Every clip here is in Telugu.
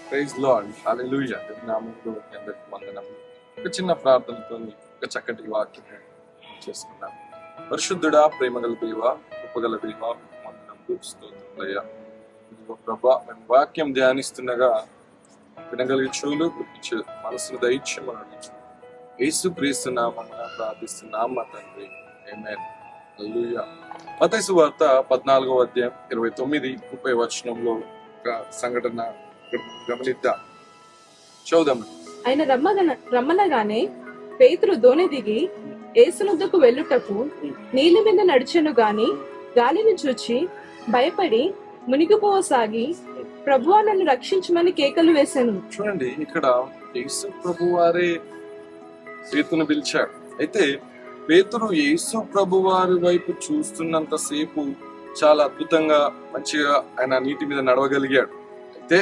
ప్రైజ్ లార్డ్, హల్లెలూయా. నామములో మీ అందరికీ వందనములు. ఒక చిన్న ప్రార్థనతో ఒక చక్కటి వాక్యం చేసుకున్నాం. పరిశుద్ధుడా, ప్రేమగల దేవ, కృపగల దేవ, వందనములు, స్తోత్రములయ్యా. ఇదిగో ప్రభా, మేము వాక్యం ధ్యానిస్తుండగా వినగలిగే చెవులు, గుర్తించే మనసును దయచేయమని యేసుక్రీస్తు నామమున ప్రార్థిస్తున్నాం మా తండ్రి. ఆమేన్. హల్లెలూయా. మత్తయి సువార్త 14వ అధ్యాయం 29-30 వచనంలో ఒక సంఘటన గమనిద్దాం. చదువుదాం. ఆయన రమ్మనగానే పేతురు దోణి దిగి యేసునొద్దకు వెళ్ళుటకు నీళ్ల మీద నడిచెను గాని గాలిని చూచి భయపడి మునిగిపోసాగి, ప్రభువా నన్ను రక్షించమని కేకలు వేశాను. చూడండి, ఇక్కడ యేసు ప్రభు వారే పేతురును పిలిచాడు. అయితే పేతురు యేసు ప్రభు వారి వైపు చూస్తున్నంత సేపు చాలా అద్భుతంగా మంచిగా ఆయన నీటి మీద నడవగలిగాడు. అయితే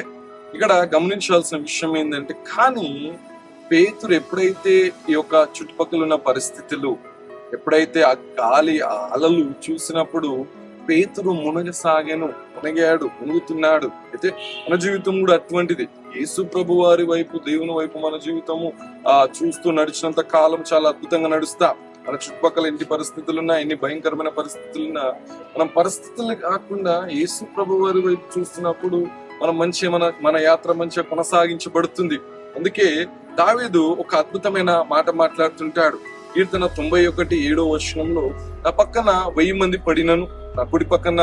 ఇక్కడ గమనించాల్సిన విషయం ఏంటంటే, కానీ పేతురు ఎప్పుడైతే ఈ యొక్క చుట్టుపక్కల ఉన్న పరిస్థితులు, ఎప్పుడైతే ఆ గాలి ఆ అలలు చూసినప్పుడు పేతురు మునిగాడు, మునుగుతున్నాడు. అయితే మన జీవితం కూడా అటువంటిది. యేసు ప్రభు వారి వైపు, దేవుని వైపు మన జీవితము చూస్తూ నడిచినంత కాలం చాలా అద్భుతంగా నడుస్తాం. మన చుట్టుపక్కల ఎన్ని పరిస్థితులున్నా, ఎన్ని భయంకరమైన పరిస్థితులున్నా, మనం పరిస్థితులు కాకుండా యేసు ప్రభు వారి వైపు చూస్తున్నప్పుడు మనం మన యాత్ర మంచిగా కొనసాగించబడుతుంది. అందుకే దావీదు ఒక అద్భుతమైన మాట మాట్లాడుతుంటాడు. కీర్తన 91:7 వచనంలో, నా పక్కన 1000 మంది పడినను, నా కుడి పక్కన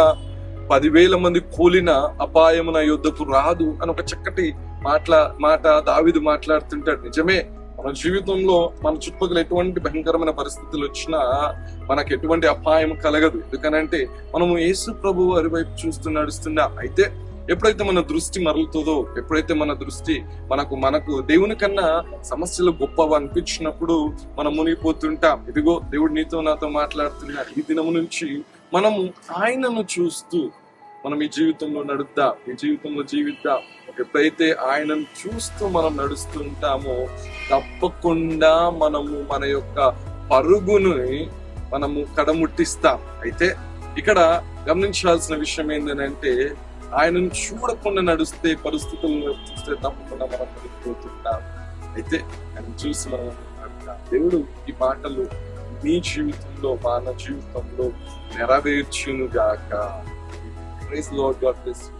10,000 మంది కూలిన అపాయము నా యొద్దకు రాదు అని ఒక చక్కటి మాట దావీదు మాట్లాడుతుంటాడు. నిజమే, మన జీవితంలో మన చుట్టుపక్కల ఎటువంటి భయంకరమైన పరిస్థితులు వచ్చినా మనకు ఎటువంటి అపాయం కలగదు. ఎందుకనంటే మనము యేసు ప్రభు వారి వైపు చూస్తూ నడుస్తున్నా. అయితే ఎప్పుడైతే మన దృష్టి మరలుతుందో, ఎప్పుడైతే మన దృష్టి మనకు దేవుని కన్నా సమస్యలు గొప్పవి అనిపించినప్పుడు మనం మునిగిపోతుంటాం. ఇదిగో దేవుడు నీతో నాతో మాట్లాడుతున్నాడు. ఈ దినము నుంచి మనము ఆయనను చూస్తూ మనం ఈ జీవితంలో నడుద్దాం, ఈ జీవితంలో జీవిద్దాం. ఎప్పుడైతే ఆయనను చూస్తూ మనం నడుస్తుంటామో తప్పకుండా మనము మన యొక్క పరుగుని మనము కడముట్టిస్తాం. అయితే ఇక్కడ గమనించాల్సిన విషయం ఏంటంటే, ఆయనను చూడకుండా నడిస్తే, పరిస్థితులను చూస్తే తప్పకుండా మనం పడిపోతుంటాం. అయితే ఆయన చూసి మనం నడుద్దాం. దేవుడు ఈ మాటలు మీ జీవితంలో, మన జీవితంలో నెరవేర్చును గాక. Praise the Lord. God bless you.